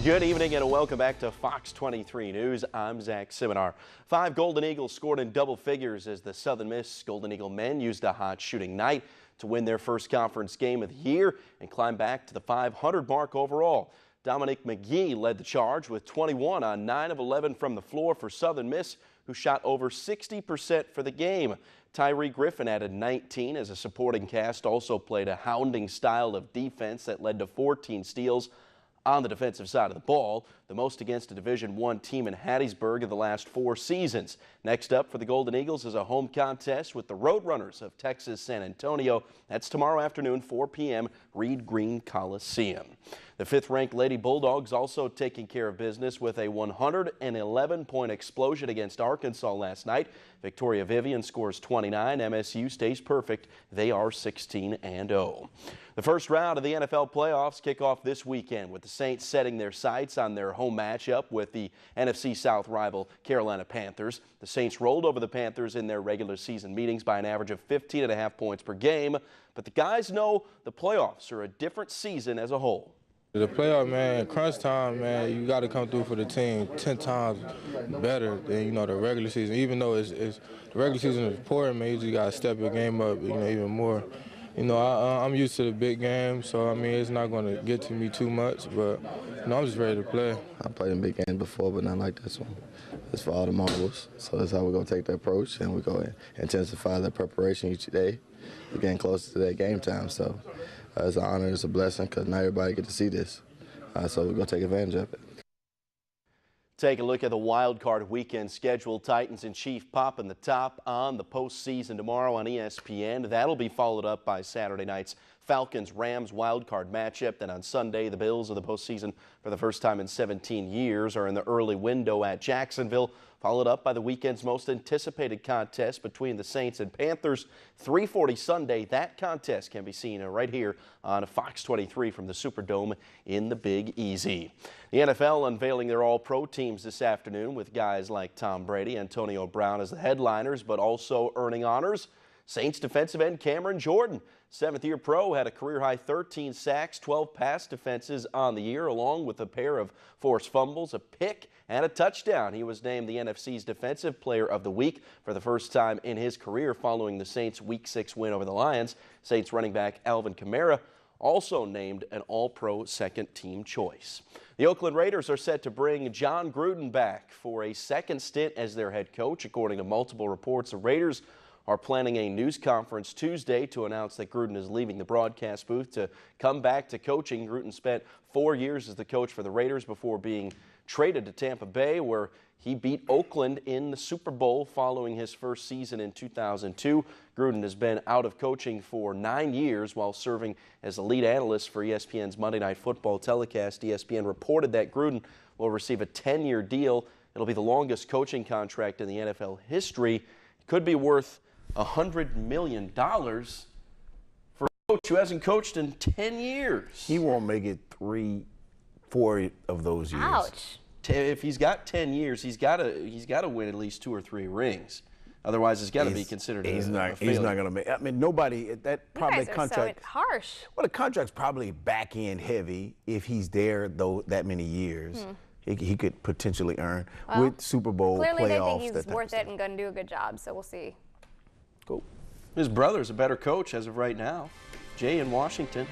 Good evening and welcome back to Fox 23 News. I'm Zach Seminar. 5 Golden Eagles scored in double figures as the Southern Miss Golden Eagle men used a hot shooting night to win their first conference game of the year and climb back to the 500 mark overall. Dominic McGee led the charge with 21 on 9 of 11 from the floor for Southern Miss, who shot over 60% for the game. Tyree Griffin added 19 as a supporting cast also played a hounding style of defense that led to 14 steals on the defensive side of the ball, the most against a Division I team in Hattiesburg in the last 4 seasons. Next up for the Golden Eagles is a home contest with the Roadrunners of Texas San Antonio. That's tomorrow afternoon, 4 p.m., Reed Green Coliseum. The 5th-ranked Lady Bulldogs also taking care of business with a 111-point explosion against Arkansas last night. Victoria Vivian scores 29. MSU stays perfect. They are 16-0. The first round of the NFL playoffs kick off this weekend with the Saints setting their sights on their home matchup with the NFC South rival Carolina Panthers. The Saints rolled over the Panthers in their regular season meetings by an average of 15.5 points per game, but the guys know the playoffs are a different season as a whole. The playoff, man, crunch time, man, you got to come through for the team 10 times better than, the regular season. Even though the regular season is important, man, you just got to step your game up, even more. I'm used to the big game, so, it's not going to get to me too much, but, I'm just ready to play. I played in big games before, but not like this one. It's for all the marbles, so that's how we're going to take the approach, and we're going to intensify the preparation each day. We're getting closer to that game time, so it's an honor, it's a blessing, because not everybody get to see this, so we're going to take advantage of it. Take a look at the wild card weekend schedule. Titans and Chief popping the top on the postseason tomorrow on ESPN. That'll be followed up by Saturday night's Falcons-Rams wild card matchup. Then on Sunday, the Bills of the postseason for the first time in 17 years are in the early window at Jacksonville, followed up by the weekend's most anticipated contest between the Saints and Panthers. 3:40 Sunday. That contest can be seen right here on Fox 23 from the Superdome in the Big Easy. The NFL unveiling their all-pro teams this afternoon with guys like Tom Brady, Antonio Brown as the headliners, but also earning honors. Saints defensive end Cameron Jordan, 7th-year pro, had a career-high 13 sacks, 12 pass defenses on the year, along with a pair of forced fumbles, a pick, and a touchdown. He was named the NFC's Defensive Player of the Week for the first time in his career following the Saints' Week 6 win over the Lions. Saints running back Alvin Kamara also named an All-Pro second-team choice. The Oakland Raiders are set to bring Jon Gruden back for a second stint as their head coach. According to multiple reports, the Raiders are planning a news conference Tuesday to announce that Gruden is leaving the broadcast booth to come back to coaching. Gruden spent 4 years as the coach for the Raiders before being traded to Tampa Bay, where he beat Oakland in the Super Bowl following his first season in 2002. Gruden has been out of coaching for 9 years while serving as the lead analyst for ESPN's Monday Night Football telecast. ESPN reported that Gruden will receive a 10-year deal. It'll be the longest coaching contract in the NFL history. It could be worth $100 million for a coach who hasn't coached in 10 years. He won't make it 3-4 of those years. Ouch. If he's got 10 years, he's got to win at least 2 or 3 rings. Otherwise, it's got to be considered a failure. He's not going to make. Nobody. That probably You guys contract. are so harsh. Well, the contract's probably back end heavy if he's there that many years. He could potentially earn with Super Bowl Clearly, playoffs. they think he's worth it and going to do a good job. So we'll see. Cool. His brother's a better coach as of right now. Jay in Washington.